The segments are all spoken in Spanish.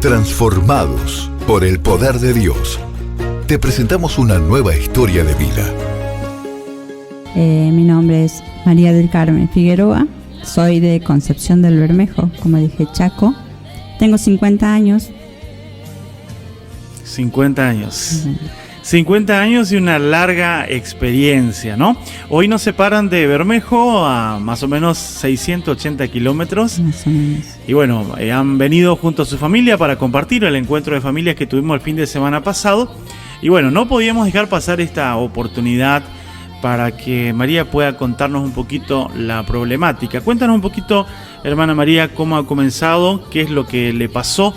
Transformados por el poder de Dios. Te presentamos una nueva historia de vida. Mi nombre es María del Carmen Figueroa. Soy de Concepción del Bermejo, como dije, Chaco. Tengo 50 años. 50 años. 50 años y una larga experiencia, ¿no? Hoy nos separan de Bermejo a más o menos 680 kilómetros. Más o menos. Y bueno, han venido junto a su familia para compartir el encuentro de familias que tuvimos el fin de semana pasado. Y bueno, no podíamos dejar pasar esta oportunidad para que María pueda contarnos un poquito la problemática. Cuéntanos un poquito, hermana María, cómo ha comenzado, qué es lo que le pasó.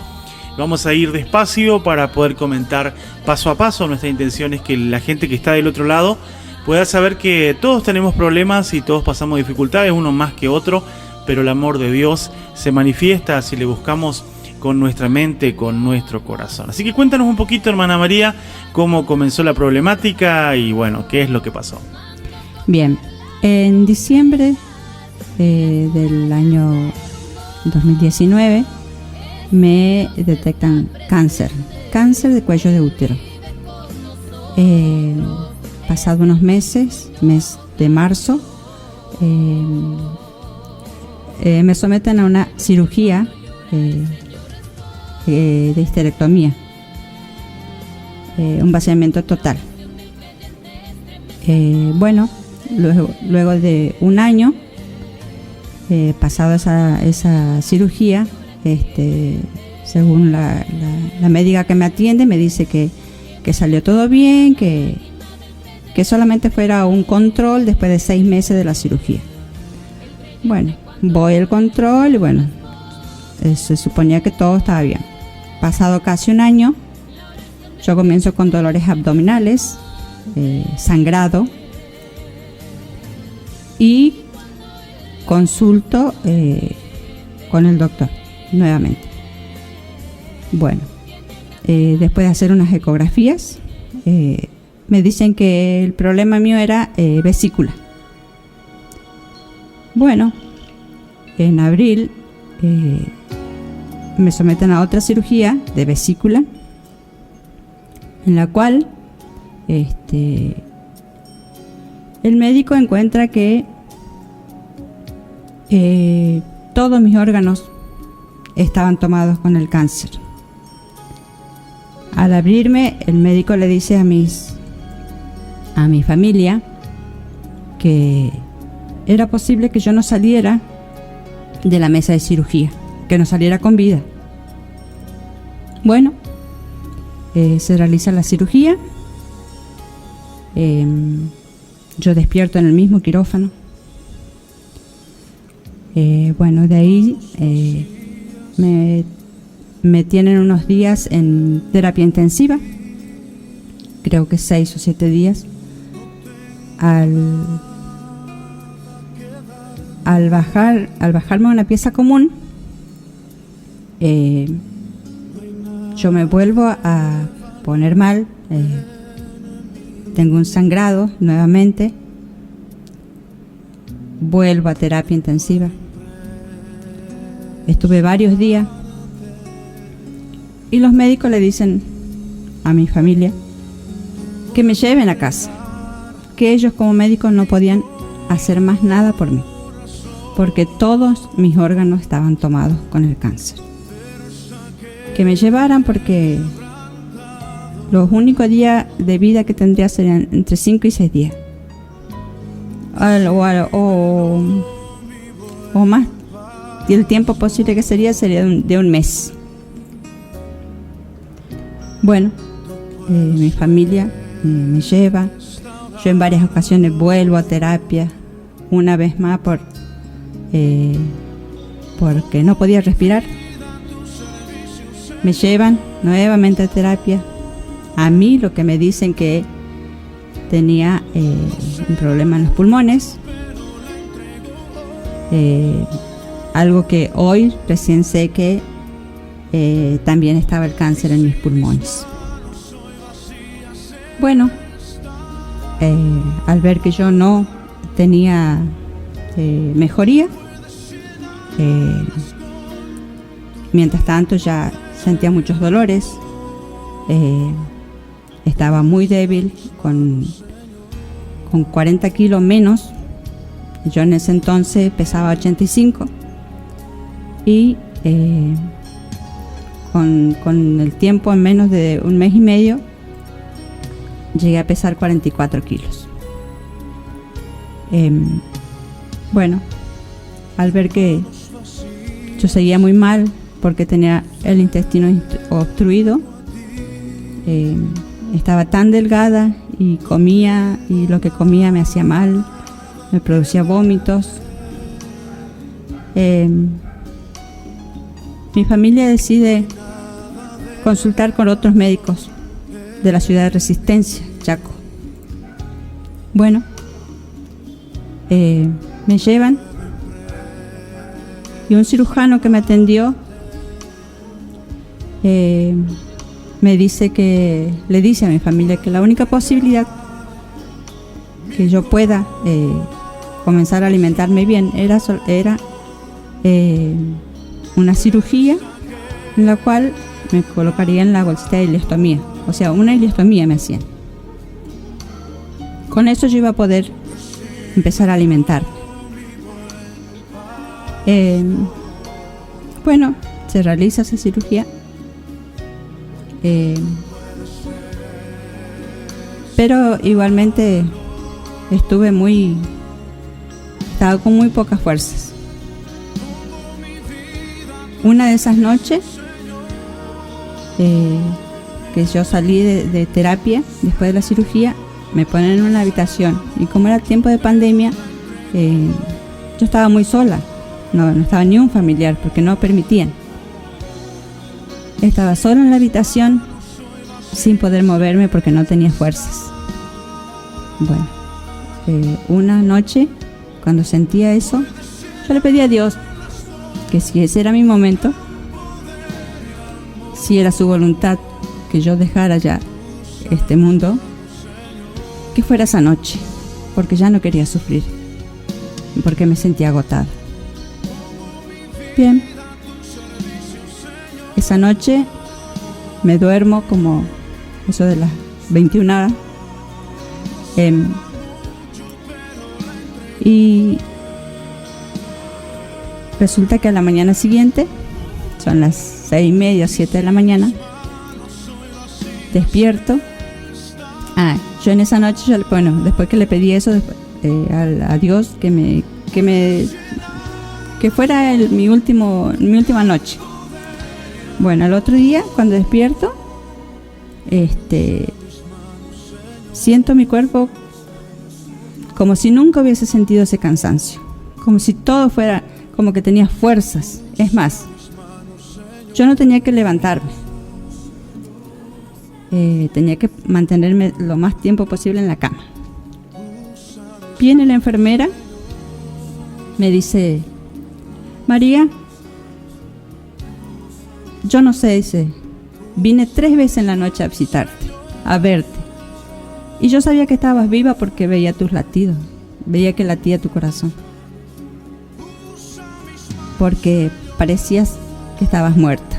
Vamos a ir despacio para poder comentar paso a paso. Nuestra intención es que la gente que está del otro lado pueda saber que todos tenemos problemas y todos pasamos dificultades, uno más que otro, pero el amor de Dios se manifiesta si le buscamos con nuestra mente, con nuestro corazón. Así que cuéntanos un poquito, hermana María, cómo comenzó la problemática y bueno, qué es lo que pasó. Bien, en diciembre del año 2019 me detectan cáncer de cuello de útero. Pasado unos meses, mes de marzo, me someten a una cirugía de histerectomía, un vaciamiento total. Bueno, luego de un año, pasado esa cirugía, según la médica que me atiende, me dice que salió todo bien, que solamente fuera un control después de 6 meses de la cirugía. Bueno, voy al control y bueno, se suponía que todo estaba bien. Pasado casi un año, yo comienzo con dolores abdominales, sangrado, y consulto con el doctor nuevamente. Bueno, después de hacer unas ecografías, me dicen que el problema mío era vesícula. Bueno, en abril me someten a otra cirugía de vesícula, en la cual el médico encuentra que todos mis órganos estaban tomados con el cáncer. Al abrirme, el médico le dice a mi familia que era posible que yo no saliera de la mesa de cirugía, que no saliera con vida. Bueno, se realiza la cirugía. Yo despierto en el mismo quirófano. Bueno, de ahí me tienen unos días en terapia intensiva, creo que 6 o 7 días. Al bajarme a una pieza común, yo me vuelvo a poner mal, tengo un sangrado nuevamente, vuelvo a terapia intensiva. Estuve varios días y los médicos le dicen a mi familia que me lleven a casa, que ellos como médicos no podían hacer más nada por mí, porque todos mis órganos estaban tomados con el cáncer. Que me llevaran porque los únicos días de vida que tendría serían entre 5 y 6 días. O más. Y el tiempo posible que sería de un mes. Bueno, mi familia me lleva. Yo en varias ocasiones vuelvo a terapia, una vez más porque no podía respirar. Me llevan nuevamente a terapia. A mí lo que me dicen que tenía un problema en los pulmones. Algo que hoy recién sé que también estaba el cáncer en mis pulmones. Bueno, al ver que yo no tenía mejoría, mientras tanto ya sentía muchos dolores, estaba muy débil, con 40 kilos menos. Yo en ese entonces pesaba 85 y con el tiempo, en menos de un mes y medio, llegué a pesar 44 kilos. Bueno, al ver que yo seguía muy mal porque tenía el intestino obstruido, estaba tan delgada y comía, y lo que comía me hacía mal, me producía vómitos. Mi familia decide consultar con otros médicos de la ciudad de Resistencia, Chaco. Bueno, me llevan y un cirujano que me atendió le dice a mi familia que la única posibilidad que yo pueda comenzar a alimentarme bien era una cirugía en la cual me colocarían la bolsita de ileostomía, o sea, una ileostomía me hacían. Con eso yo iba a poder empezar a alimentarme. Bueno, se realiza esa cirugía, pero igualmente estaba con muy pocas fuerzas. Una de esas noches que yo salí de terapia después de la cirugía, me ponen en una habitación, y como era tiempo de pandemia, yo estaba muy sola, no estaba ni un familiar porque no permitían. Estaba sola en la habitación sin poder moverme porque no tenía fuerzas. Bueno, una noche, cuando sentía eso, yo le pedí a Dios que si ese era mi momento, si era su voluntad que yo dejara ya este mundo, que fuera esa noche, porque ya no quería sufrir, porque me sentía agotada. Bien, esa noche me duermo como eso de las 21 horas, y resulta que a la mañana siguiente, son las 6:30 o 7 de la mañana, despierto. Yo en esa noche, después que le pedí eso a Dios, que fuera mi última noche. Bueno, al otro día, cuando despierto, siento mi cuerpo como si nunca hubiese sentido ese cansancio, como si todo fuera, como que tenía fuerzas. Es más, yo no tenía que levantarme, tenía que mantenerme lo más tiempo posible en la cama. Viene la enfermera, me dice: María, yo no sé, dice, vine 3 veces en la noche a visitarte, a verte, y yo sabía que estabas viva porque veía tus latidos, veía que latía tu corazón, porque parecías que estabas muerta.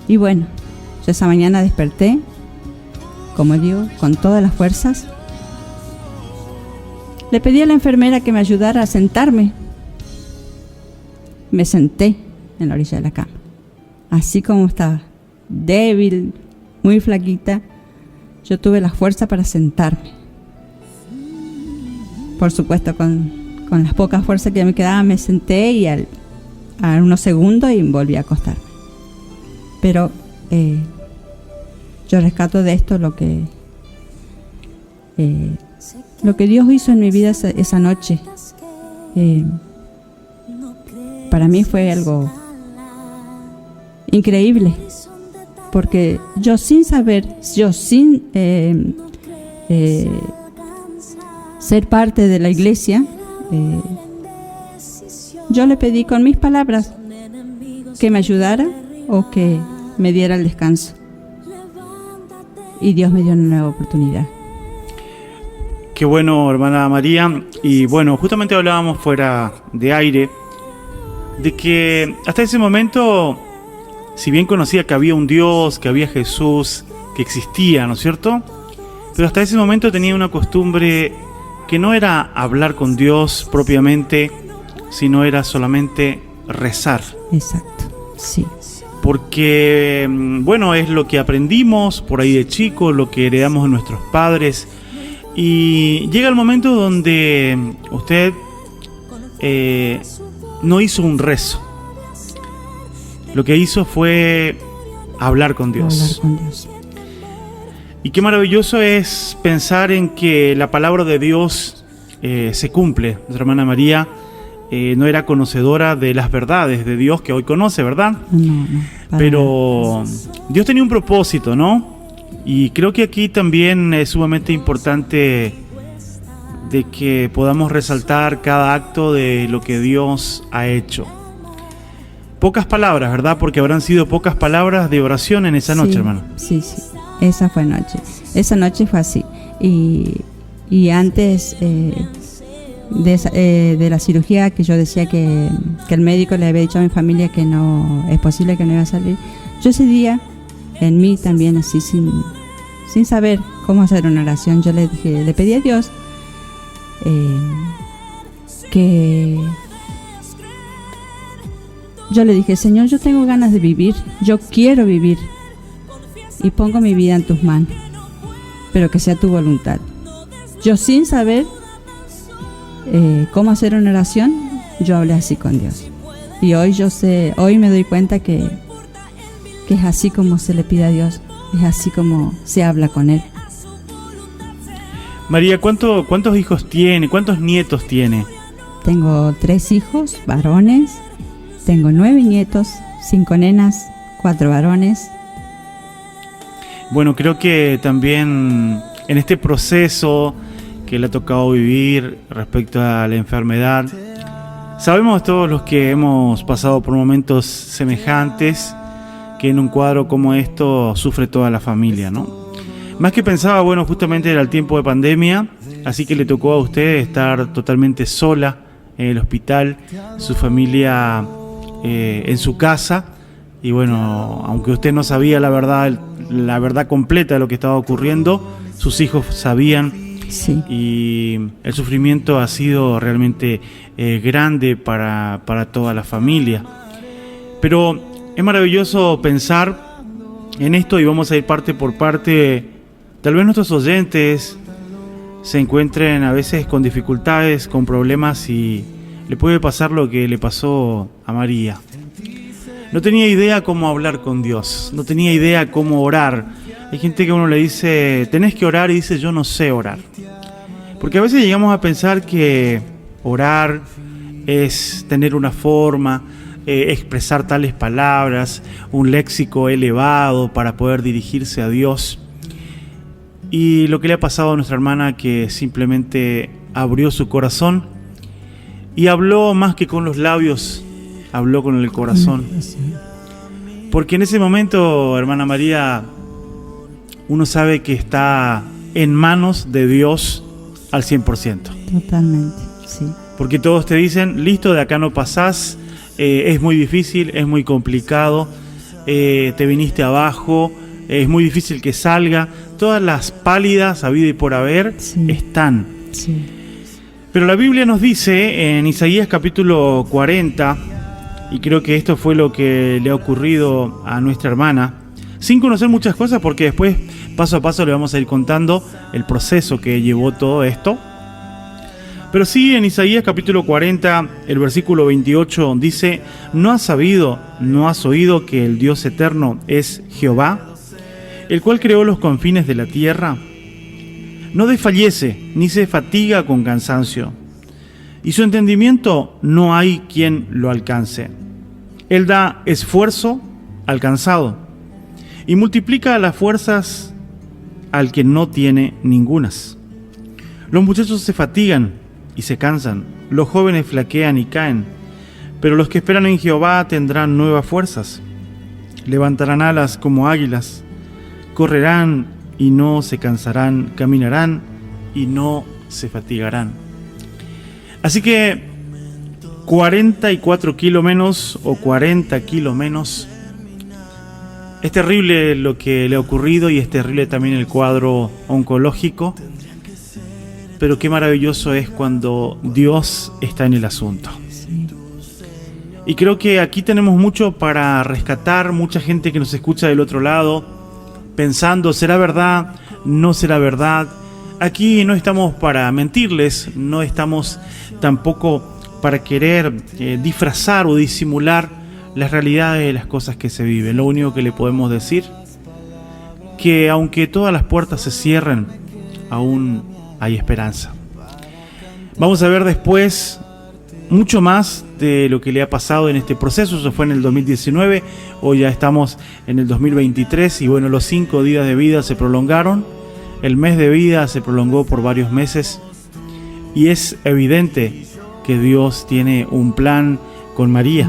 Y bueno, yo esa mañana desperté, como digo, con todas las fuerzas. Le pedí a la enfermera que me ayudara a sentarme. Me senté en la orilla de la cama, así como estaba, débil, muy flaquita. Yo tuve la fuerza para sentarme. Por supuesto, con las pocas fuerzas que me quedaban, me senté, y a unos segundos y volví a acostarme. Pero yo rescato de esto lo que Dios hizo en mi vida esa noche. Para mí fue algo increíble, porque yo sin saber, sin ser parte de la iglesia, yo le pedí con mis palabras que me ayudara o que me diera el descanso, y Dios me dio una nueva oportunidad. Qué bueno, hermana María. Y bueno, justamente hablábamos fuera de aire de que hasta ese momento si bien conocía que había un Dios, que había Jesús, que existía, ¿no es cierto? Pero hasta ese momento tenía una costumbre que no era hablar con Dios propiamente, sino era solamente rezar. Exacto, sí. Porque, bueno, es lo que aprendimos por ahí de chico, lo que heredamos de nuestros padres. Y llega el momento donde usted no hizo un rezo. Lo que hizo fue hablar con Dios. Hablar con Dios. Y qué maravilloso es pensar en que la palabra de Dios se cumple. Nuestra hermana María no era conocedora de las verdades de Dios que hoy conoce, ¿verdad? No. Pero Dios tenía un propósito, ¿no? Y creo que aquí también es sumamente importante de que podamos resaltar cada acto de lo que Dios ha hecho. Pocas palabras, ¿verdad? Porque habrán sido pocas palabras de oración en esa noche, hermano. Sí. Esa fue noche. Esa noche fue así. Y antes de la cirugía, que yo decía que el médico le había dicho a mi familia que no es posible, que no iba a salir, yo ese día en mí también, así sin saber cómo hacer una oración, yo le pedí a Dios que yo le dije: Señor, yo tengo ganas de vivir, yo quiero vivir y pongo mi vida en tus manos, pero que sea tu voluntad. Yo, sin saber cómo hacer una oración, yo hablé así con Dios. Y hoy me doy cuenta que es así como se le pide a Dios, es así como se habla con Él. María, ¿cuántos hijos tiene? ¿Cuántos nietos tiene? Tengo 3 hijos varones, tengo 9 nietos, 5 nenas, 4 varones. Bueno, creo que también en este proceso que le ha tocado vivir respecto a la enfermedad, sabemos todos los que hemos pasado por momentos semejantes que en un cuadro como esto sufre toda la familia, ¿no? Más que pensaba, bueno, justamente era el tiempo de pandemia, así que le tocó a usted estar totalmente sola en el hospital, su familia en su casa, y bueno, aunque usted no sabía la verdad completa de lo que estaba ocurriendo, sus hijos sabían. Sí. Y el sufrimiento ha sido realmente grande para toda la familia. Pero es maravilloso pensar en esto, y vamos a ir parte por parte. Tal vez nuestros oyentes se encuentren a veces con dificultades, con problemas, y le puede pasar lo que le pasó a María. No tenía idea cómo hablar con Dios, no tenía idea cómo orar. Hay gente que uno le dice: tenés que orar, y dice: yo no sé orar. Porque a veces llegamos a pensar que orar es tener una forma, expresar tales palabras, un léxico elevado para poder dirigirse a Dios. Y lo que le ha pasado a nuestra hermana, que simplemente abrió su corazón y habló más que con los labios, habló con el corazón. Porque en ese momento, hermana María, uno sabe que está en manos de Dios al 100%. Totalmente, sí. Porque todos te dicen: listo, de acá no pasás, es muy difícil, es muy complicado, te viniste abajo, es muy difícil que salga. Todas las pálidas habidas y por haber están. Sí. Pero la Biblia nos dice en Isaías capítulo 40, y creo que esto fue lo que le ha ocurrido a nuestra hermana, sin conocer muchas cosas, porque después paso a paso le vamos a ir contando el proceso que llevó todo esto. Pero sí, en Isaías capítulo 40, el versículo 28 dice: ¿no has sabido, no has oído que el Dios eterno es Jehová, el cual creó los confines de la tierra? No desfallece, ni se fatiga con cansancio, y su entendimiento no hay quien lo alcance. Él da esfuerzo al cansado, y multiplica las fuerzas al que no tiene ningunas. Los muchachos se fatigan y se cansan, los jóvenes flaquean y caen, pero los que esperan en Jehová tendrán nuevas fuerzas. Levantarán alas como águilas, correrán y no se cansarán, caminarán y no se fatigarán. Así que 44 kilos menos o 40 kilos menos Es terrible lo que le ha ocurrido y es terrible también el cuadro oncológico, pero qué maravilloso es cuando Dios está en el asunto. Sí. Y creo que aquí tenemos mucho para rescatar, mucha gente que nos escucha del otro lado, pensando, ¿será verdad? ¿No será verdad? Aquí no estamos para mentirles, no estamos tampoco para querer disfrazar o disimular las realidades de las cosas que se viven. Lo único que le podemos decir, que aunque todas las puertas se cierren, aún hay esperanza. Vamos a ver después mucho más de lo que le ha pasado en este proceso. Eso fue en el 2019, hoy ya estamos en el 2023 y bueno, los 5 días de vida se prolongaron, el mes de vida se prolongó por varios meses y es evidente que Dios tiene un plan con María.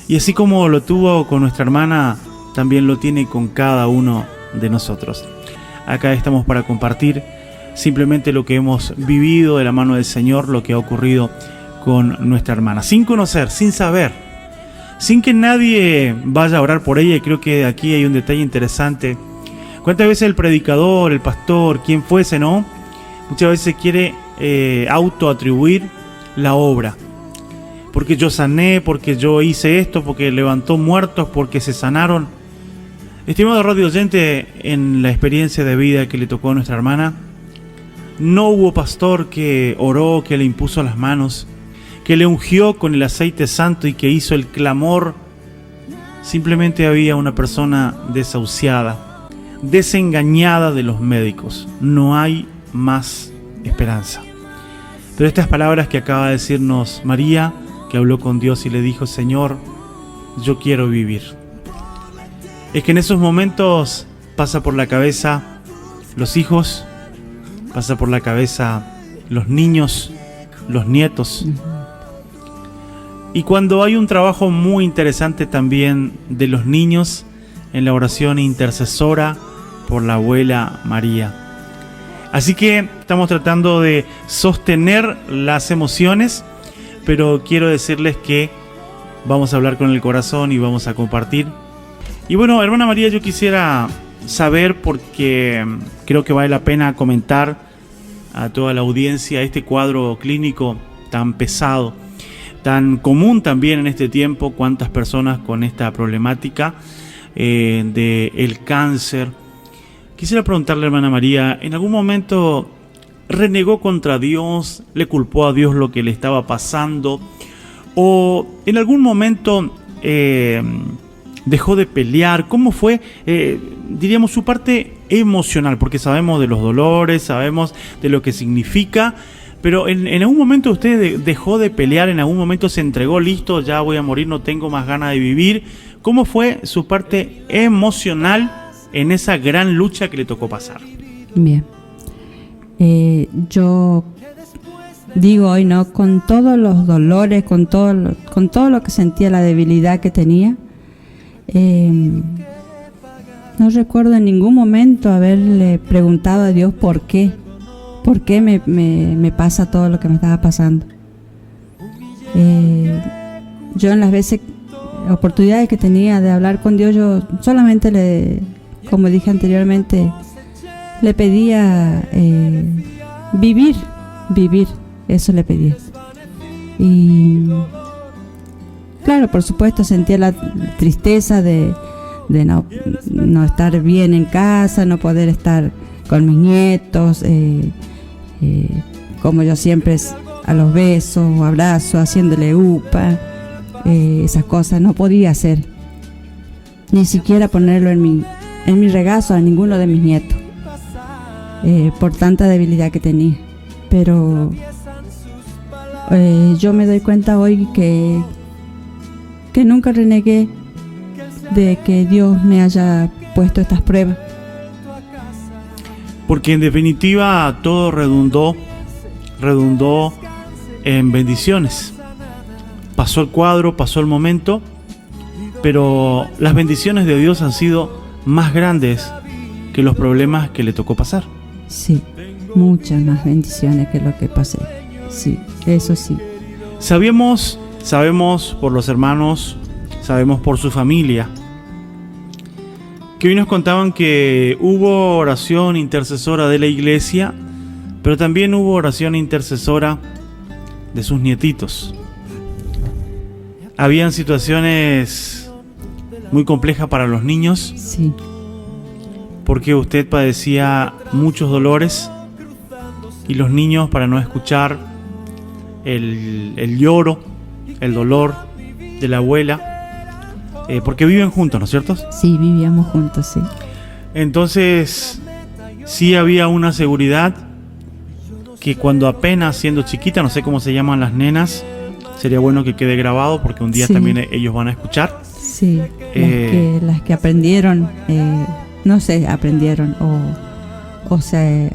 Y así como lo tuvo con nuestra hermana, también lo tiene con cada uno de nosotros. Acá estamos para compartir simplemente lo que hemos vivido de la mano del Señor, lo que ha ocurrido con nuestra hermana, sin conocer, sin saber, sin que nadie vaya a orar por ella. Y creo que aquí hay un detalle interesante. ¿Cuántas veces el predicador, el pastor, quien fuese, no? Muchas veces quiere autoatribuir la obra. Porque yo sané, porque yo hice esto, porque levantó muertos, porque se sanaron. Estimado radio oyente, en la experiencia de vida que le tocó a nuestra hermana, no hubo pastor que oró, que le impuso las manos, que le ungió con el aceite santo y que hizo el clamor. Simplemente había una persona desahuciada, desengañada de los médicos. No hay más esperanza. Pero estas palabras que acaba de decirnos María, que habló con Dios y le dijo: Señor, yo quiero vivir. Es que en esos momentos pasa por la cabeza los hijos, pasa por la cabeza los niños, los nietos. Y cuando hay un trabajo muy interesante también de los niños en la oración intercesora por la abuela María. Así que estamos tratando de sostener las emociones, pero quiero decirles que vamos a hablar con el corazón y vamos a compartir. Y bueno, hermana María, yo quisiera saber, porque creo que vale la pena comentar a toda la audiencia este cuadro clínico tan pesado, tan común también en este tiempo, cuántas personas con esta problemática del cáncer. Quisiera preguntarle, hermana María, ¿en algún momento renegó contra Dios, le culpó a Dios lo que le estaba pasando, o en algún momento dejó de pelear? ¿Cómo fue, diríamos, su parte emocional? Porque sabemos de los dolores, sabemos de lo que significa, pero en algún momento usted dejó de pelear, en algún momento se entregó, listo, ya voy a morir, no tengo más ganas de vivir. ¿Cómo fue su parte emocional en esa gran lucha que le tocó pasar? Bien. Yo digo hoy, ¿no? Con todos los dolores, con todo lo que sentía, la debilidad que tenía, no recuerdo en ningún momento haberle preguntado a Dios por qué me pasa todo lo que me estaba pasando. Yo en las oportunidades que tenía de hablar con Dios, yo solamente como dije anteriormente, le pedía vivir, eso le pedía. Y claro, por supuesto sentía la tristeza de no estar bien en casa, no poder estar con mis nietos, como yo siempre, a los besos, abrazos, haciéndole upa, esas cosas no podía hacer, ni siquiera ponerlo en mi regazo a ninguno de mis nietos, por tanta debilidad que tenía. Pero yo me doy cuenta hoy que nunca renegué de que Dios me haya puesto estas pruebas. Porque en definitiva todo redundó en bendiciones. Pasó el cuadro, pasó el momento, pero las bendiciones de Dios han sido más grandes que los problemas que le tocó pasar. Sí, muchas más bendiciones que lo que pasé. Sí, eso sí. Sabemos por los hermanos, sabemos por su familia, que hoy nos contaban que hubo oración intercesora de la iglesia, pero también hubo oración intercesora de sus nietitos. Habían situaciones muy complejas para los niños. Sí, Porque usted padecía muchos dolores y los niños, para no escuchar el lloro, el dolor de la abuela, porque viven juntos, ¿no es cierto? sí, vivíamos juntos, sí. Entonces, sí había una seguridad que cuando apenas siendo chiquita, no sé cómo se llaman las nenas, sería bueno que quede grabado porque un día Sí. también ellos van a escuchar. Sí, las que aprendieron, no sé, aprendieron o se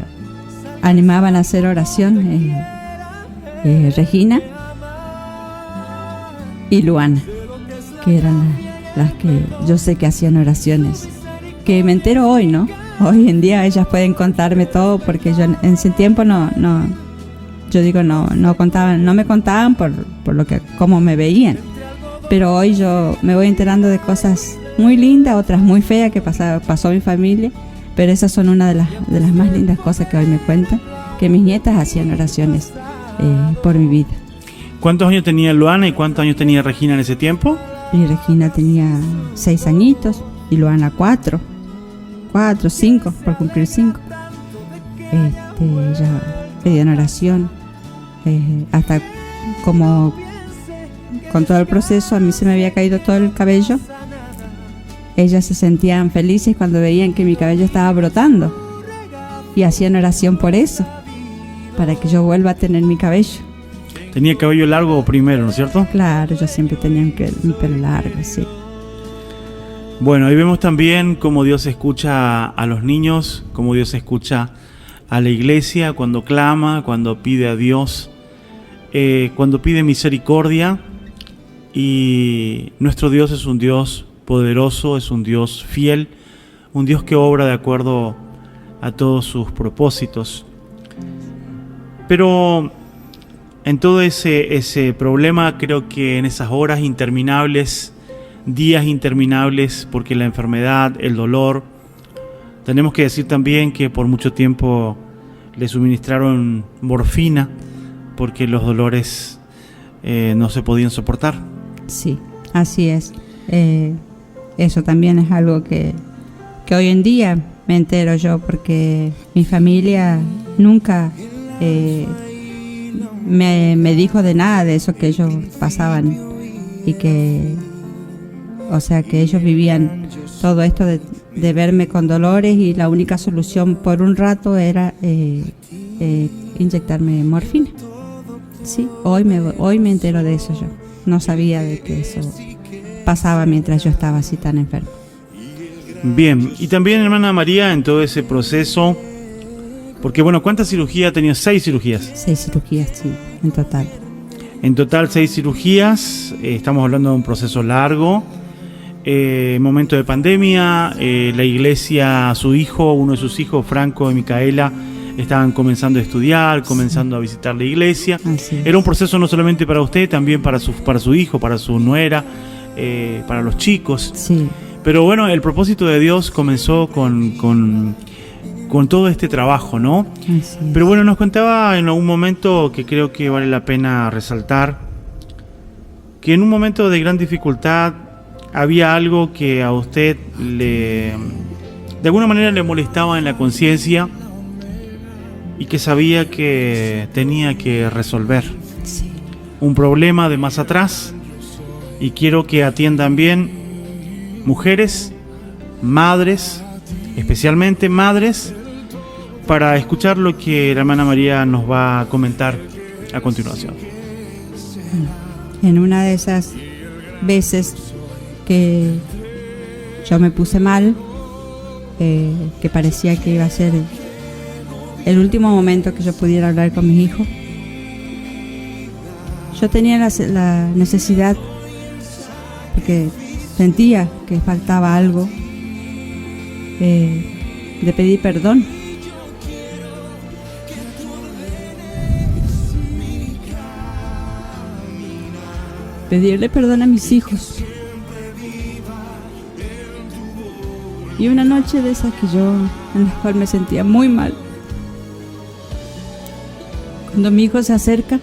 animaban a hacer oración, Regina y Luana, que eran las que yo sé que hacían oraciones, que me entero hoy, ¿no? Hoy en día ellas pueden contarme todo porque yo en ese tiempo no contaban, no me contaban por lo que, cómo me veían. Pero hoy yo me voy enterando de cosas muy lindas, otras muy feas que pasó mi familia, pero esas son una de las más lindas cosas que hoy me cuentan, que mis nietas hacían oraciones por mi vida. ¿Cuántos años tenía Luana y cuántos años tenía Regina en ese tiempo? Y Regina tenía 6 añitos y Luana 4, 5, por cumplir 5. Ella pedían oración, hasta como con todo el proceso a mí se me había caído todo el cabello. Ellas se sentían felices cuando veían que mi cabello estaba brotando y hacían oración por eso, para que yo vuelva a tener mi cabello. Tenía cabello largo primero, ¿no es cierto? Claro, yo siempre tenía mi pelo largo, sí. Bueno, ahí vemos también cómo Dios escucha a los niños, cómo Dios escucha a la iglesia cuando clama, cuando pide a Dios, cuando pide misericordia. Y nuestro Dios es un Dios poderoso, es un Dios fiel, un Dios que obra de acuerdo a todos sus propósitos. Pero en todo ese problema, creo que en esas horas interminables, días interminables, porque la enfermedad, el dolor, tenemos que decir también que por mucho tiempo le suministraron morfina, porque los dolores no se podían soportar. Sí, así es. Eso también es algo que hoy en día me entero yo, porque mi familia nunca me dijo de nada de eso que ellos pasaban y que, o sea, que ellos vivían todo esto de verme con dolores y la única solución por un rato era inyectarme morfina. Sí, hoy me entero de eso yo. No sabía de que eso pasaba mientras yo estaba así tan enfermo. Bien, y también, hermana María, en todo ese proceso, porque bueno, ¿cuántas cirugías tenía? 6 cirugías. 6 cirugías, sí, en total. En total 6 cirugías, estamos hablando de un proceso largo. Momento de pandemia, la iglesia, uno de sus hijos, Franco y Micaela, estaban comenzando a estudiar, comenzando a visitar la iglesia. Era un proceso no solamente para usted, también para su hijo, para su nuera, para los chicos. Sí. Pero bueno, el propósito de Dios comenzó con todo este trabajo, ¿no? Pero bueno, nos contaba en algún momento, que creo que vale la pena resaltar, que en un momento de gran dificultad había algo que a usted de alguna manera le molestaba en la conciencia y que sabía que tenía que resolver. Sí. Un problema de más atrás, y quiero que atiendan bien, mujeres, madres, especialmente madres, para escuchar lo que la hermana María nos va a comentar a continuación. En una de esas veces que yo me puse mal, que parecía que iba a ser el último momento que yo pudiera hablar con mis hijos, yo tenía la necesidad, porque sentía que faltaba algo, de pedir perdón. Pedirle perdón a mis hijos. Y una noche de esas en la cual me sentía muy mal, cuando mi hijo se acerca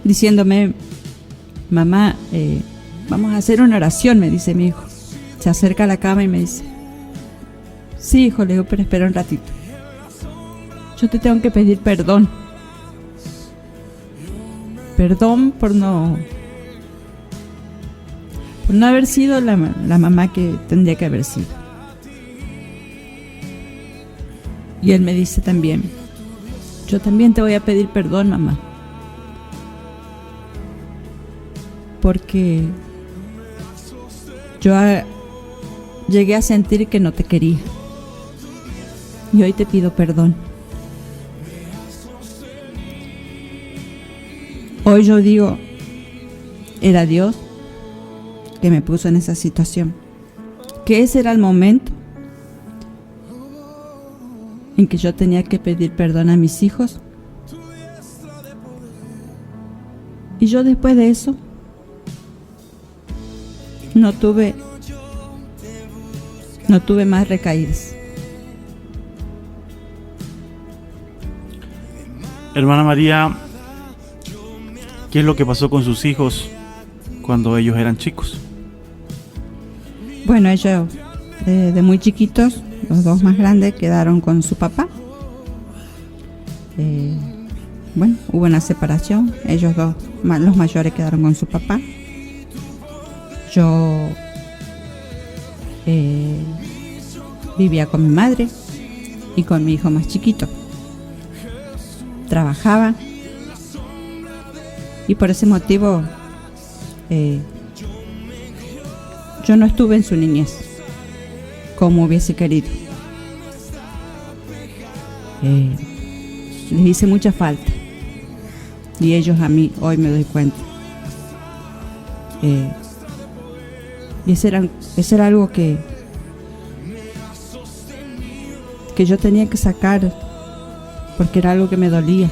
diciéndome: mamá, vamos a hacer una oración, me dice mi hijo. Se acerca a la cama y me dice: sí, hijo. Le digo: pero espera un ratito, yo te tengo que pedir perdón por no haber sido la mamá que tendría que haber sido. Y él me dice también: yo también te voy a pedir perdón, mamá, porque yo llegué a sentir que no te quería, y hoy te pido perdón. Hoy yo digo, era Dios que me puso en esa situación, que ese era el momento en que yo tenía que pedir perdón a mis hijos. Y yo después de eso no tuve más recaídas. Hermana María, ¿qué es lo que pasó con sus hijos cuando ellos eran chicos? Bueno, ellos de muy chiquitos, los dos más grandes, quedaron con su papá. Bueno, hubo una separación. Ellos dos, los mayores, quedaron con su papá. Yo vivía con mi madre y con mi hijo más chiquito. Trabajaba y por ese motivo yo no estuve en su niñez como hubiese querido. Les hice mucha falta, y ellos a mí, hoy me doy cuenta. Y ese era algo que yo tenía que sacar, porque era algo que me dolía.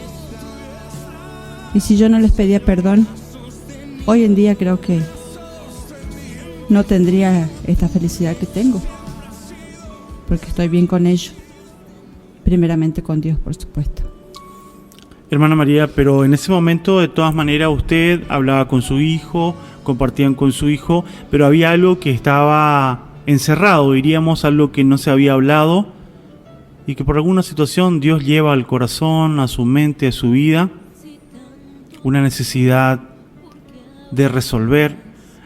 Y si yo no les pedía perdón, hoy en día creo que no tendría esta felicidad que tengo, porque estoy bien con ellos, primeramente con Dios, por supuesto. Hermana María, pero en ese momento, de todas maneras, usted hablaba con su hijo, compartían con su hijo, pero había algo que estaba encerrado, diríamos, algo que no se había hablado, y que por alguna situación Dios lleva al corazón, a su mente, a su vida, una necesidad de resolver,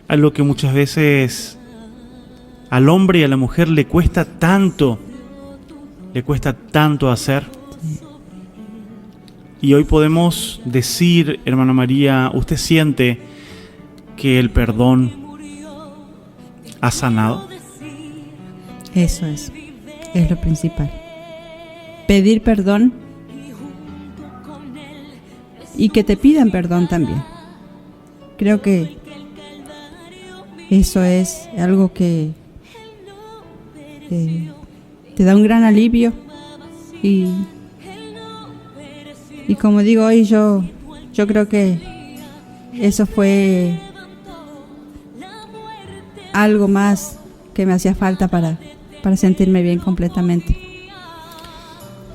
algo que muchas veces al hombre y a la mujer le cuesta tanto hacer. Y hoy podemos decir, hermana María, ¿usted siente que el perdón ha sanado? Eso es lo principal. Pedir perdón y que te pidan perdón también. Creo que eso es algo que te da un gran alivio, y como digo hoy, yo creo que eso fue algo más que me hacía falta para sentirme bien completamente.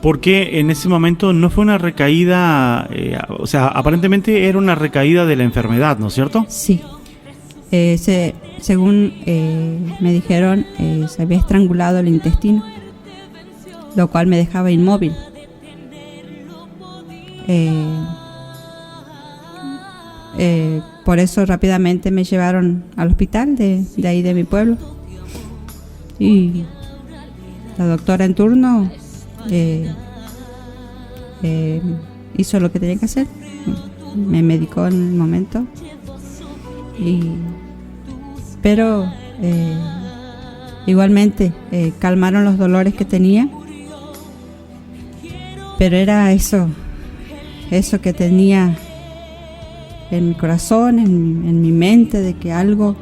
Porque en ese momento no fue una recaída, o sea, aparentemente era una recaída de la enfermedad, ¿no es cierto? Sí. Según me dijeron, se había estrangulado el intestino, lo cual me dejaba inmóvil. Por eso rápidamente me llevaron al hospital de ahí de mi pueblo, y la doctora en turno hizo lo que tenía que hacer, me medicó en el momento, pero igualmente calmaron los dolores que tenía, pero era eso que tenía en mi corazón, en mi mente, de que algo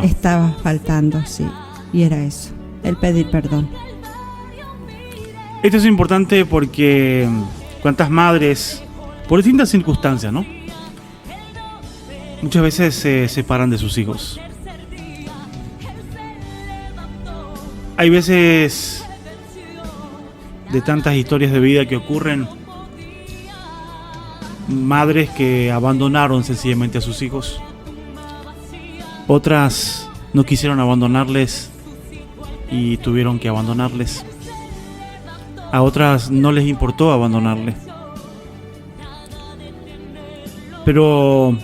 estaba faltando, sí, y era eso, el pedir perdón. Esto es importante porque cuántas madres, por distintas circunstancias, ¿no?, muchas veces se separan de sus hijos. Hay veces de tantas historias de vida que ocurren, madres que abandonaron sencillamente a sus hijos. Otras no quisieron abandonarles y tuvieron que abandonarles. A otras no les importó abandonarles. Pero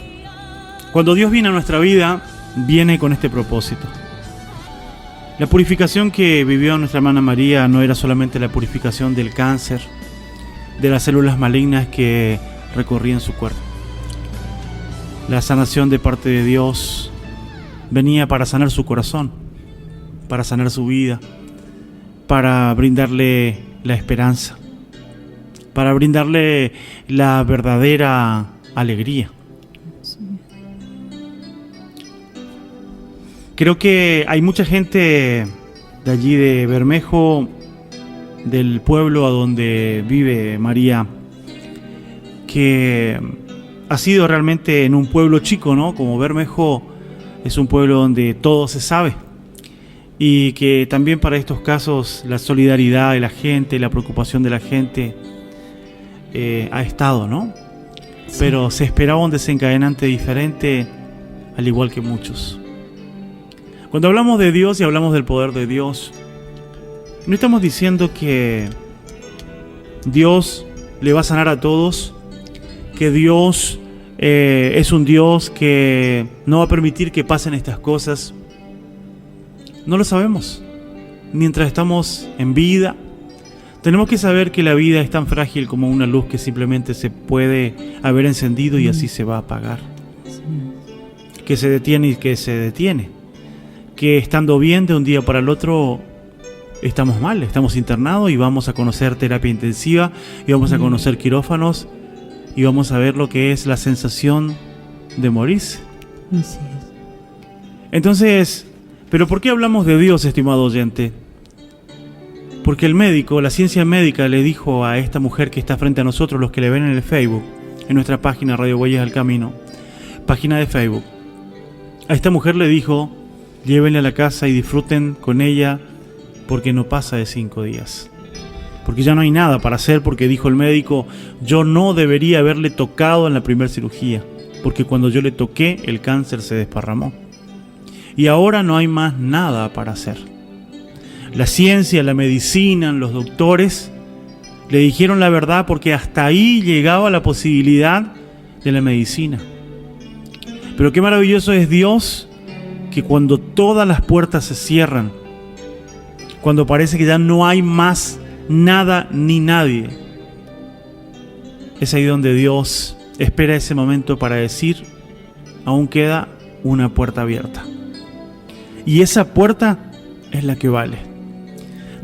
cuando Dios viene a nuestra vida, viene con este propósito. La purificación que vivió nuestra hermana María no era solamente la purificación del cáncer, de las células malignas que recorrían su cuerpo. La sanación de parte de Dios venía para sanar su corazón, para sanar su vida, para brindarle la esperanza, para brindarle la verdadera alegría. Creo que hay mucha gente de allí de Bermejo, del pueblo a donde vive María, que ha sido realmente en un pueblo chico, ¿no? Como Bermejo es un pueblo donde todo se sabe, y que también para estos casos la solidaridad de la gente, la preocupación de la gente ha estado, ¿no? Sí. Pero se esperaba un desencadenante diferente, al igual que muchos. Cuando hablamos de Dios y hablamos del poder de Dios, no estamos diciendo que Dios le va a sanar a todos, que Dios es un Dios que no va a permitir que pasen estas cosas. No lo sabemos. Mientras estamos en vida, tenemos que saber que la vida es tan frágil como una luz que simplemente se puede haber encendido y así se va a apagar. Que se detiene y que se detiene. Que estando bien de un día para el otro estamos mal, estamos internados y vamos a conocer terapia intensiva y vamos a conocer quirófanos y vamos a ver lo que es la sensación de morirse. Así es. Entonces, ¿pero por qué hablamos de Dios, estimado oyente? Porque el médico, la ciencia médica le dijo a esta mujer que está frente a nosotros, los que le ven en el Facebook, en nuestra página Radio Huellas del Camino, página de Facebook, a esta mujer le dijo: llévenle a la casa y disfruten con ella porque no pasa de 5 días. Porque ya no hay nada para hacer, porque dijo el médico, yo no debería haberle tocado en la primera cirugía, porque cuando yo le toqué el cáncer se desparramó. Y ahora no hay más nada para hacer. La ciencia, la medicina, los doctores le dijeron la verdad porque hasta ahí llegaba la posibilidad de la medicina. Pero qué maravilloso es Dios, que cuando todas las puertas se cierran, cuando parece que ya no hay más nada ni nadie, es ahí donde Dios espera ese momento para decir, aún queda una puerta abierta. Y esa puerta es la que vale.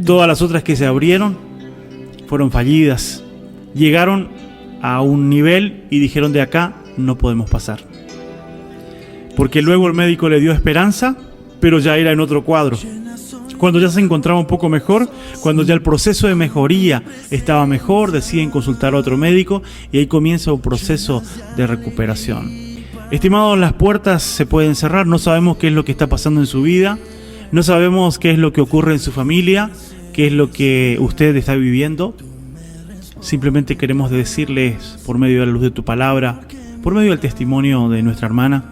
Todas las otras que se abrieron fueron fallidas. Llegaron a un nivel y dijeron, de acá no podemos pasar. Porque luego el médico le dio esperanza, pero ya era en otro cuadro. Cuando ya se encontraba un poco mejor, cuando ya el proceso de mejoría estaba mejor, deciden consultar a otro médico y ahí comienza un proceso de recuperación. Estimados, las puertas se pueden cerrar, no sabemos qué es lo que está pasando en su vida, no sabemos qué es lo que ocurre en su familia, qué es lo que usted está viviendo. Simplemente queremos decirles, por medio de la luz de tu palabra, por medio del testimonio de nuestra hermana,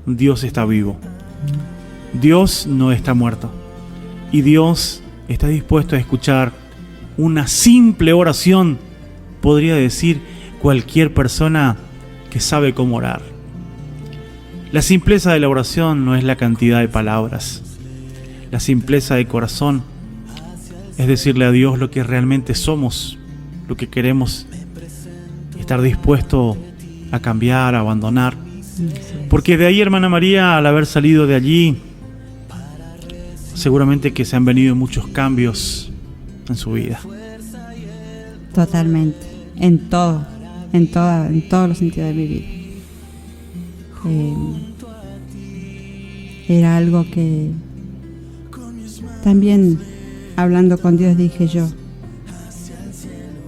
Dios está vivo. Dios no está muerto. Y Dios está dispuesto a escuchar una simple oración, podría decir cualquier persona que sabe cómo orar. La simpleza de la oración no es la cantidad de palabras. La simpleza de corazón es decirle a Dios lo que realmente somos, lo que queremos, estar dispuesto a cambiar, a abandonar. Porque de ahí, hermana María, al haber salido de allí, seguramente que se han venido muchos cambios en su vida. Totalmente, en todos los sentidos de mi vida. Era algo que también, hablando con Dios, dije yo,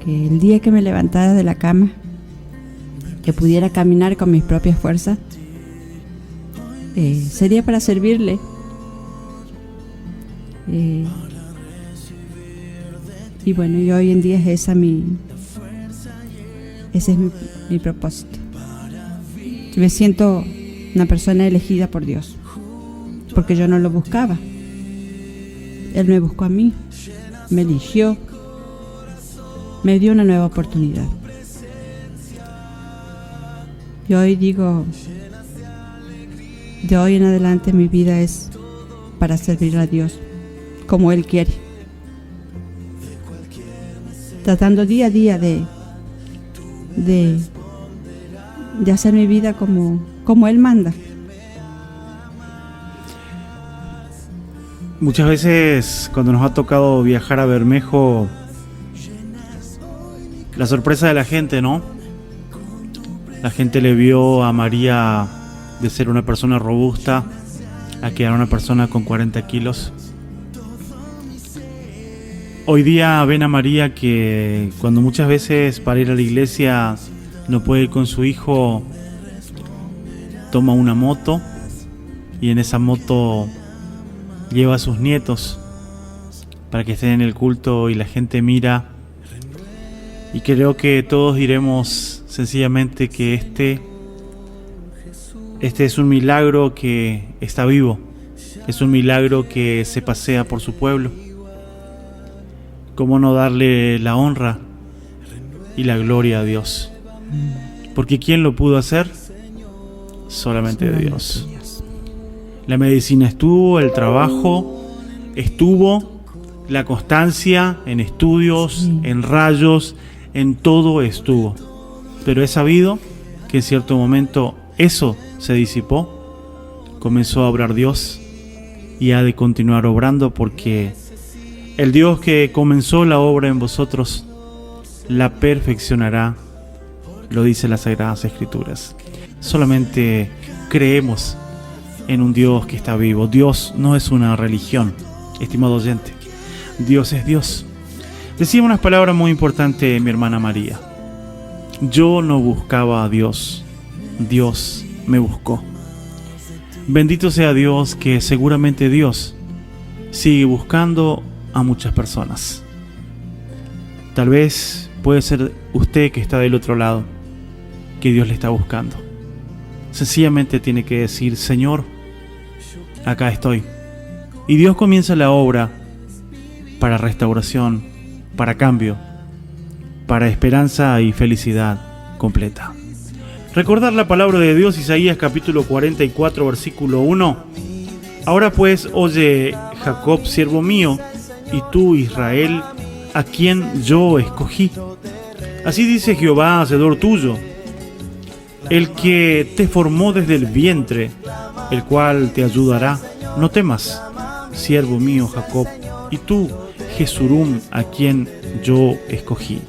que el día que me levantara de la cama, que pudiera caminar con mis propias fuerzas, sería para servirle. Y bueno, y hoy en día ese es mi propósito. Me siento una persona elegida por Dios, porque yo no lo buscaba. Él me buscó a mí, me eligió, me dio una nueva oportunidad. Y hoy digo, de hoy en adelante mi vida es para servir a Dios como Él quiere, tratando día a día de hacer mi vida como Él manda. Muchas veces cuando nos ha tocado viajar a Bermejo, la sorpresa de la gente, ¿no? La gente le vio a María de ser una persona robusta a que era una persona con 40 kilos. Hoy día ven a María que cuando muchas veces para ir a la iglesia no puede ir con su hijo, toma una moto y en esa moto lleva a sus nietos para que estén en el culto y la gente mira. Y creo que todos diremos sencillamente que este es un milagro que está vivo, es un milagro que se pasea por su pueblo. ¿Cómo no darle la honra y la gloria a Dios? Porque ¿quién lo pudo hacer? Solamente Dios. La medicina estuvo, el trabajo estuvo, la constancia en estudios, en rayos, en todo estuvo. Pero he sabido que en cierto momento eso se disipó, comenzó a obrar Dios y ha de continuar obrando, porque el Dios que comenzó la obra en vosotros la perfeccionará, lo dice las Sagradas Escrituras. Solamente creemos en un Dios que está vivo. Dios no es una religión, estimado oyente. Dios es Dios. Decía unas palabras muy importantes mi hermana María. Yo no buscaba a Dios, Dios me buscó. Bendito sea Dios, que seguramente Dios sigue buscando a muchas personas. Tal vez puede ser usted que está del otro lado, que Dios le está buscando. Sencillamente tiene que decir: Señor, acá estoy. Y Dios comienza la obra para restauración, para cambio, para esperanza y felicidad completa. Recordar la palabra de Dios, Isaías capítulo 44, versículo 1. Ahora pues, oye, Jacob, siervo mío, y tú, Israel, a quien yo escogí. Así dice Jehová, hacedor tuyo, el que te formó desde el vientre, el cual te ayudará. No temas, siervo mío Jacob, y tú, Jesurum, a quien yo escogí.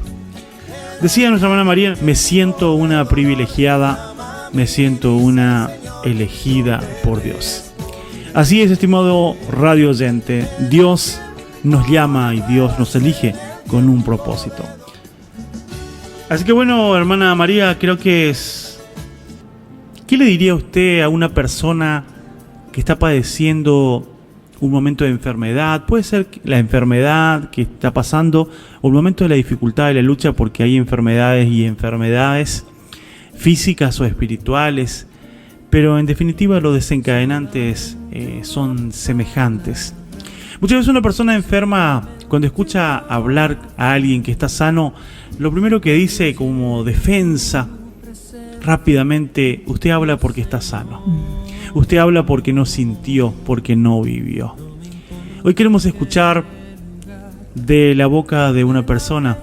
Decía nuestra hermana María: me siento una privilegiada, me siento una elegida por Dios. Así es, estimado radio oyente, Dios nos llama y Dios nos elige con un propósito. Así que bueno, hermana María, creo que es... ¿Qué le diría usted a una persona que está padeciendo un momento de enfermedad? Puede ser la enfermedad que está pasando, o un momento de la dificultad de la lucha, porque hay enfermedades y enfermedades físicas o espirituales, pero en definitiva los desencadenantes son semejantes. Muchas veces una persona enferma, cuando escucha hablar a alguien que está sano, lo primero que dice como defensa, rápidamente: usted habla porque está sano. Usted habla porque no sintió, porque no vivió. Hoy queremos escuchar de la boca de una persona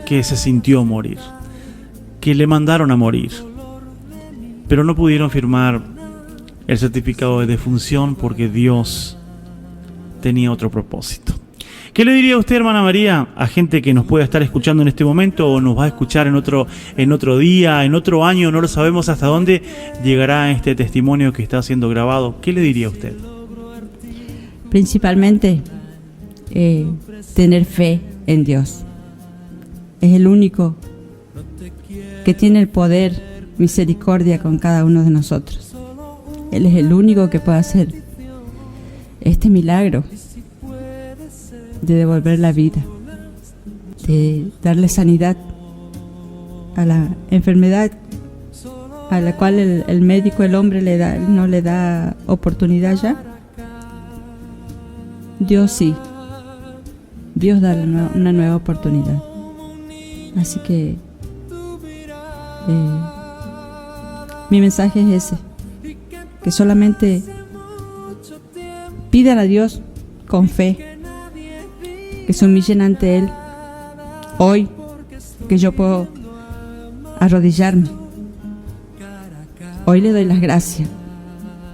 que se sintió morir, que le mandaron a morir, pero no pudieron firmar el certificado de defunción porque Dios tenía otro propósito. ¿Qué le diría usted, hermana María, a gente que nos pueda estar escuchando en este momento o nos va a escuchar en otro día, en otro año? No lo sabemos hasta dónde llegará este testimonio que está siendo grabado. ¿Qué le diría a usted? Principalmente tener fe en Dios. Es el único que tiene el poder, misericordia con cada uno de nosotros. Él es el único que puede hacer este milagro de devolver la vida, de darle sanidad a la enfermedad a la cual el médico, el hombre, no le da oportunidad ya. Dios sí, Dios da una nueva oportunidad. Así que mi mensaje es ese, que solamente pidan a Dios con fe, que se humillen ante Él. Hoy que yo puedo arrodillarme, hoy le doy las gracias,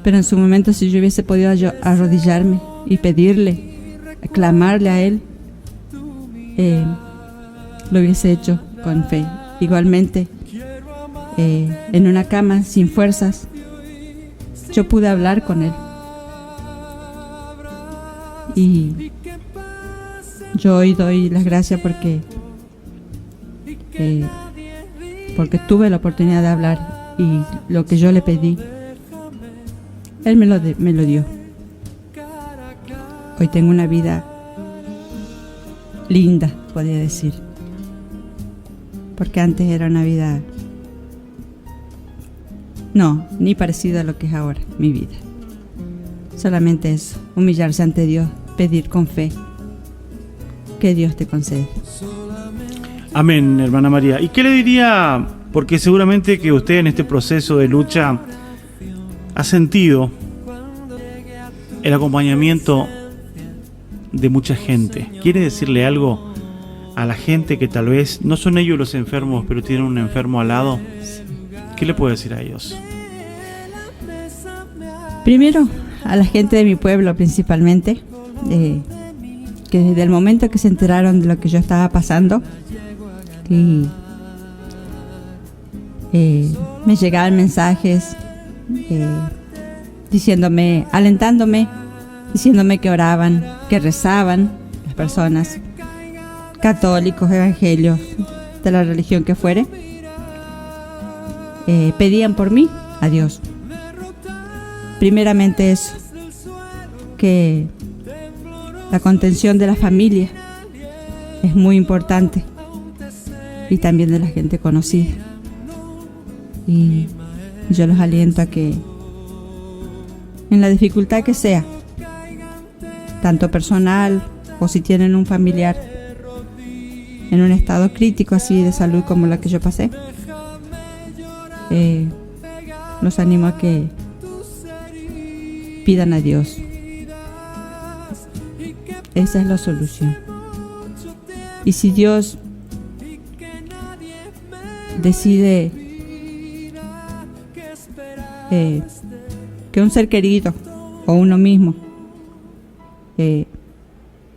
pero en su momento, si yo hubiese podido arrodillarme y pedirle, clamarle a Él, lo hubiese hecho con fe. Igualmente, en una cama sin fuerzas, yo pude hablar con Él. Y yo hoy doy las gracias porque tuve la oportunidad de hablar, y lo que yo le pedí, Él me lo dio. Hoy tengo una vida linda, podría decir, porque antes era una vida ni parecida a lo que es ahora mi vida. Solamente eso, humillarse ante Dios, pedir con fe que Dios te concede. Amén, hermana María. ¿Y qué le diría? Porque seguramente que usted en este proceso de lucha ha sentido el acompañamiento de mucha gente. ¿Quiere decirle algo a la gente que tal vez no son ellos los enfermos, pero tienen un enfermo al lado? ¿Qué le puede decir a ellos? Primero, a la gente de mi pueblo principalmente, que desde el momento que se enteraron de lo que yo estaba pasando, y me llegaban mensajes diciéndome, alentándome, diciéndome que oraban, que rezaban, las personas católicos, evangelios, de la religión que fuere, pedían por mí a Dios. Primeramente eso, que la contención de la familia es muy importante, y también de la gente conocida. Y yo los aliento a que en la dificultad que sea, tanto personal o si tienen un familiar en un estado crítico así de salud como la que yo pasé, los animo a que pidan a Dios. Esa es la solución. Y si Dios decide que un ser querido o uno mismo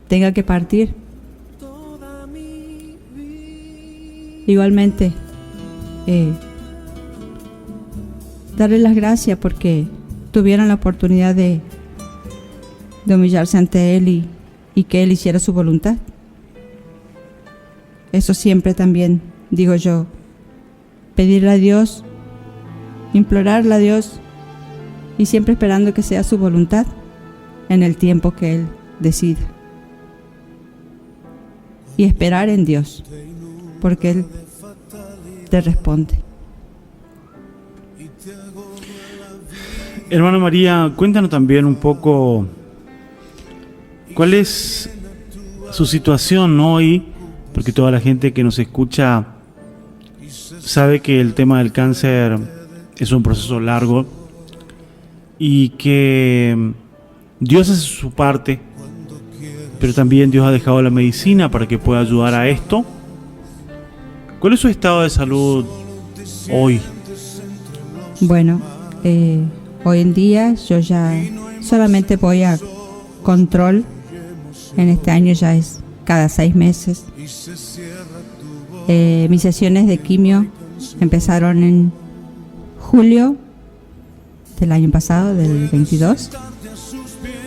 tenga que partir, igualmente darle las gracias porque tuvieron la oportunidad de humillarse ante Él y que Él hiciera su voluntad. Eso siempre también digo yo, pedirle a Dios, implorarle a Dios, y siempre esperando que sea su voluntad en el tiempo que Él decida. Y esperar en Dios, porque Él te responde. Hermana María, cuéntanos también un poco cuál es su situación hoy, porque toda la gente que nos escucha sabe que el tema del cáncer es un proceso largo y que Dios hace su parte, pero también Dios ha dejado la medicina para que pueda ayudar a esto. ¿Cuál es su estado de salud hoy? Bueno, hoy en día yo ya solamente voy a control. En este año ya es cada 6 meses. Mis sesiones de quimio empezaron en julio del año pasado, del 22,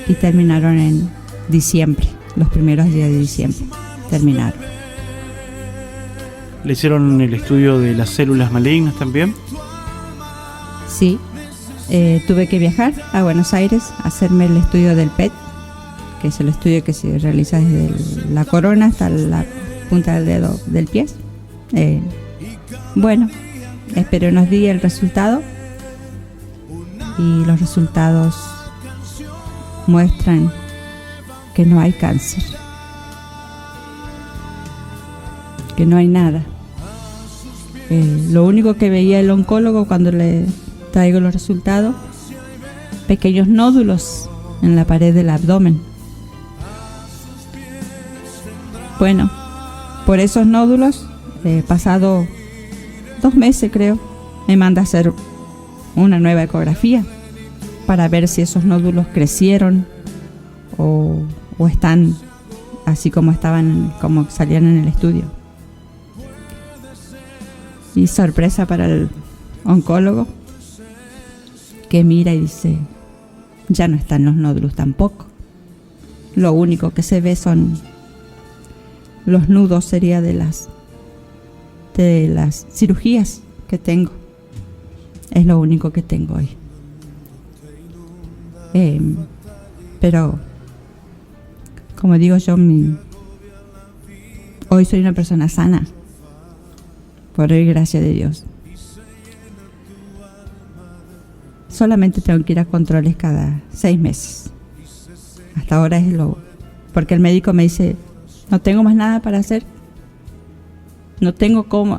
y terminaron en diciembre, los primeros días de diciembre terminaron. ¿Le hicieron el estudio de las células malignas también? Sí, tuve que viajar a Buenos Aires a hacerme el estudio del PET, que es el estudio que se realiza desde la corona hasta la punta del dedo del pie. Bueno, espero unos días el resultado, y los resultados muestran que no hay cáncer, que no hay nada. Lo único que veía el oncólogo cuando le traigo los resultados, pequeños nódulos en la pared del abdomen. Bueno, por esos nódulos, pasado 2 meses creo, me manda a hacer una nueva ecografía para ver si esos nódulos crecieron o están así como estaban, como salían en el estudio. Y sorpresa para el oncólogo, que mira y dice: ya no están los nódulos tampoco. Lo único que se ve son los nudos, sería de las cirugías que tengo. Es lo único que tengo hoy. Pero como digo yo, hoy soy una persona sana, por hoy, gracias de Dios. Solamente tengo que ir a controles cada 6 meses. Hasta ahora es porque el médico me dice: no tengo más nada para hacer, no tengo cómo,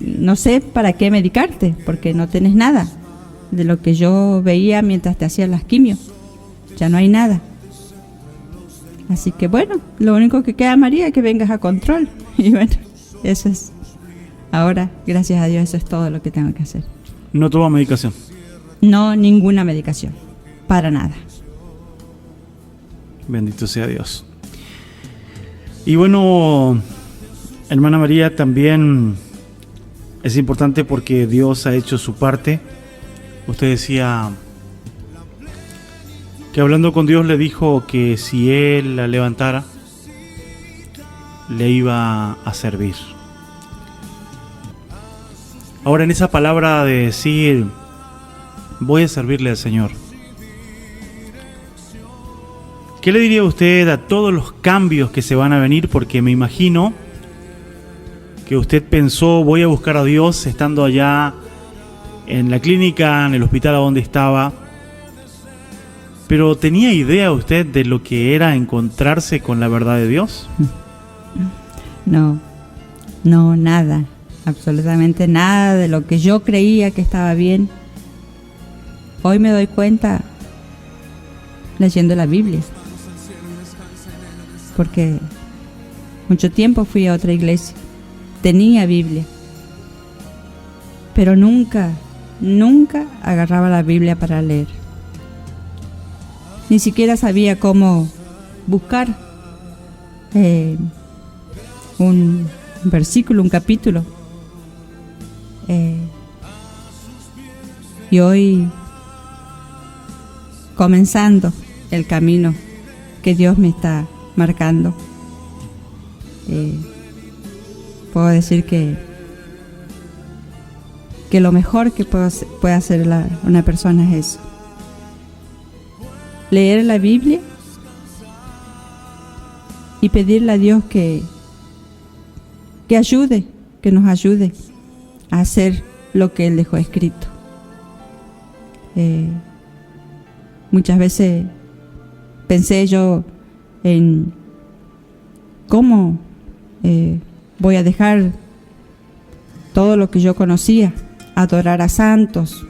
no sé para qué medicarte, porque no tenés nada de lo que yo veía mientras te hacían las quimios. Ya no hay nada. Así que bueno, lo único que queda, María, es que vengas a control. Y bueno, eso es. Ahora, gracias a Dios, eso es todo lo que tengo que hacer. ¿No toma medicación? No, ninguna medicación. Para nada. Bendito sea Dios. Y bueno, hermana María, también es importante porque Dios ha hecho su parte. Usted decía que hablando con Dios le dijo que si Él la levantara, le iba a servir. Ahora, en esa palabra de decir voy a servirle al Señor, ¿qué le diría usted a todos los cambios que se van a venir? Porque me imagino que usted pensó: voy a buscar a Dios, estando allá en la clínica, en el hospital a donde estaba. Pero ¿tenía idea usted de lo que era encontrarse con la verdad de Dios? No, nada, absolutamente nada de lo que yo creía que estaba bien. Hoy me doy cuenta leyendo la Biblia, porque mucho tiempo fui a otra iglesia, tenía Biblia, pero nunca agarraba la Biblia para leer. Ni siquiera sabía cómo buscar un versículo, un capítulo. Y hoy, comenzando el camino que Dios me está marcando, puedo decir que lo mejor que puede hacer una persona es eso: leer la Biblia y pedirle a Dios que nos ayude a hacer lo que Él dejó escrito. Muchas veces pensé yo en cómo voy a dejar todo lo que yo conocía, adorar a santos,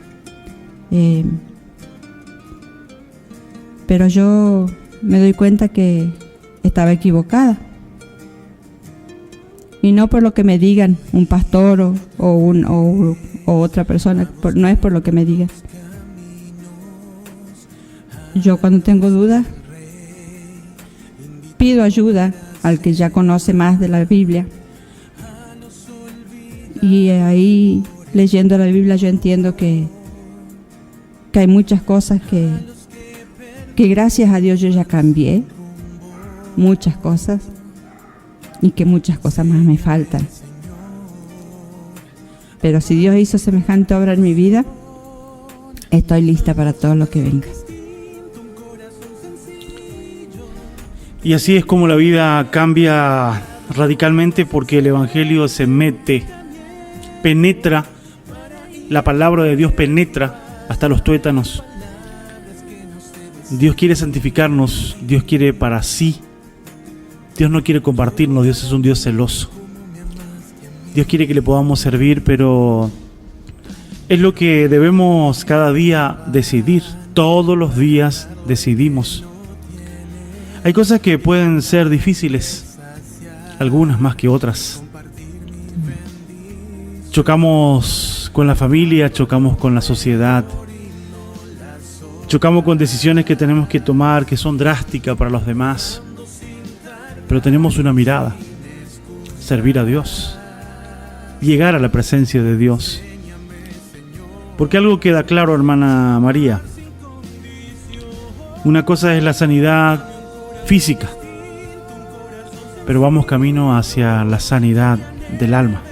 pero yo me doy cuenta que estaba equivocada. Y no por lo que me digan un pastor o otra persona, no es por lo que me digan. Yo, cuando tengo dudas, pido ayuda al que ya conoce más de la Biblia. Y ahí, leyendo la Biblia, yo entiendo que hay muchas cosas que gracias a Dios yo ya cambié, muchas cosas, y que muchas cosas más me faltan. Pero si Dios hizo semejante obra en mi vida, estoy lista para todo lo que venga. Y así es como la vida cambia radicalmente, porque el Evangelio se mete, penetra, la palabra de Dios penetra hasta los tuétanos. Dios quiere santificarnos, Dios quiere para sí. Dios no quiere compartirnos, Dios es un Dios celoso. Dios quiere que le podamos servir, pero es lo que debemos cada día decidir. Todos los días decidimos. Hay cosas que pueden ser difíciles, algunas más que otras. Chocamos con la familia, chocamos con la sociedad, chocamos con decisiones que tenemos que tomar que son drásticas para los demás, pero tenemos una mirada: servir a Dios, llegar a la presencia de Dios. Porque algo queda claro, hermana María: una cosa es la sanidad física, pero vamos camino hacia la sanidad del alma,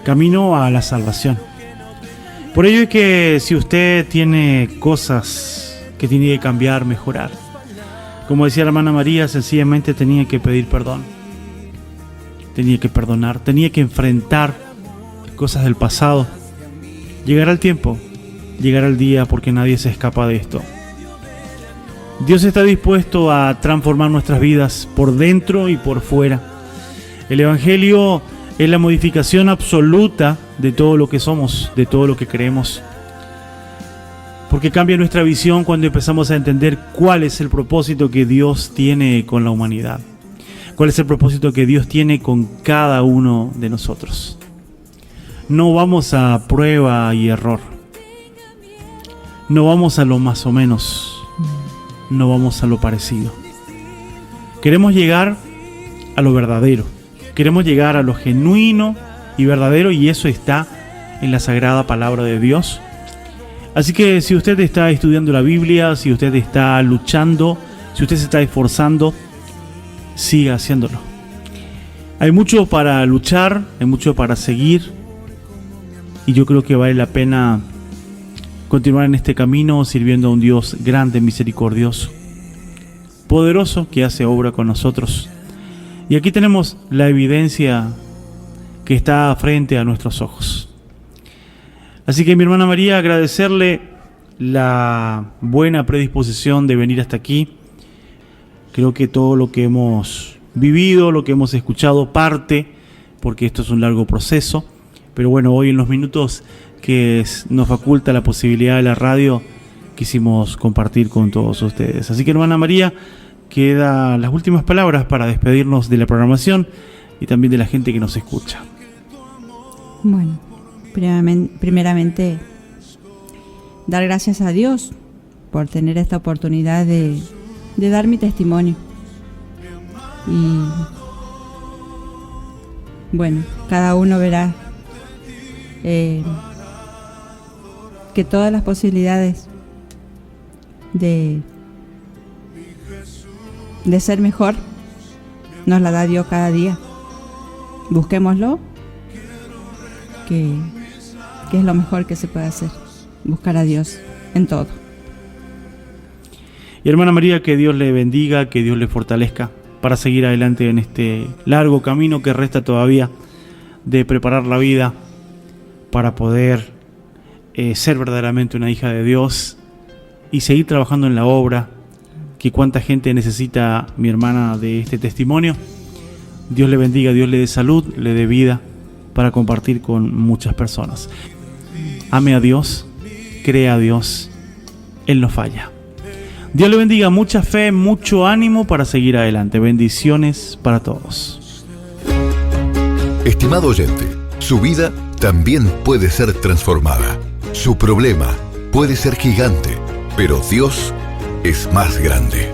camino a la salvación. Por ello es que si usted tiene cosas que tiene que cambiar, mejorar, como decía la hermana María, sencillamente tenía que pedir perdón, tenía que perdonar, tenía que enfrentar cosas del pasado. Llegará el tiempo, llegará el día, porque nadie se escapa de esto. Dios está dispuesto a transformar nuestras vidas por dentro y por fuera. El Evangelio es la modificación absoluta de todo lo que somos, de todo lo que creemos. Porque cambia nuestra visión cuando empezamos a entender cuál es el propósito que Dios tiene con la humanidad. Cuál es el propósito que Dios tiene con cada uno de nosotros. No vamos a prueba y error. No vamos a lo más o menos. No vamos a lo parecido. Queremos llegar a lo verdadero. Queremos llegar a lo genuino y verdadero, y eso está en la sagrada palabra de Dios. Así que si usted está estudiando la Biblia, si usted está luchando, si usted se está esforzando, siga haciéndolo. Hay mucho para luchar, hay mucho para seguir, y yo creo que vale la pena continuar en este camino sirviendo a un Dios grande, misericordioso, poderoso, que hace obra con nosotros. Y aquí tenemos la evidencia que está frente a nuestros ojos. Así que, mi hermana María, agradecerle la buena predisposición de venir hasta aquí. Creo que todo lo que hemos vivido, lo que hemos escuchado, parte, porque esto es un largo proceso. Pero bueno, hoy en los minutos que nos faculta la posibilidad de la radio, quisimos compartir con todos ustedes. Así que, hermana María, quedan las últimas palabras para despedirnos de la programación y también de la gente que nos escucha. Bueno, primeramente dar gracias a Dios por tener esta oportunidad de dar mi testimonio. Y bueno, cada uno verá que todas las posibilidades de ser mejor nos la da Dios cada día. Busquémoslo, que es lo mejor que se puede hacer, buscar a Dios en todo. Y hermana María, que Dios le bendiga, que Dios le fortalezca para seguir adelante en este largo camino que resta todavía de preparar la vida para poder ser verdaderamente una hija de Dios y seguir trabajando en la obra, que cuánta gente necesita, mi hermana, de este testimonio. Dios le bendiga, Dios le dé salud, le dé vida para compartir con muchas personas. Ame a Dios, crea a Dios, Él no falla. Dios le bendiga, mucha fe, mucho ánimo para seguir adelante. Bendiciones para todos. Estimado oyente, su vida también puede ser transformada. Su problema puede ser gigante, pero Dios es más grande.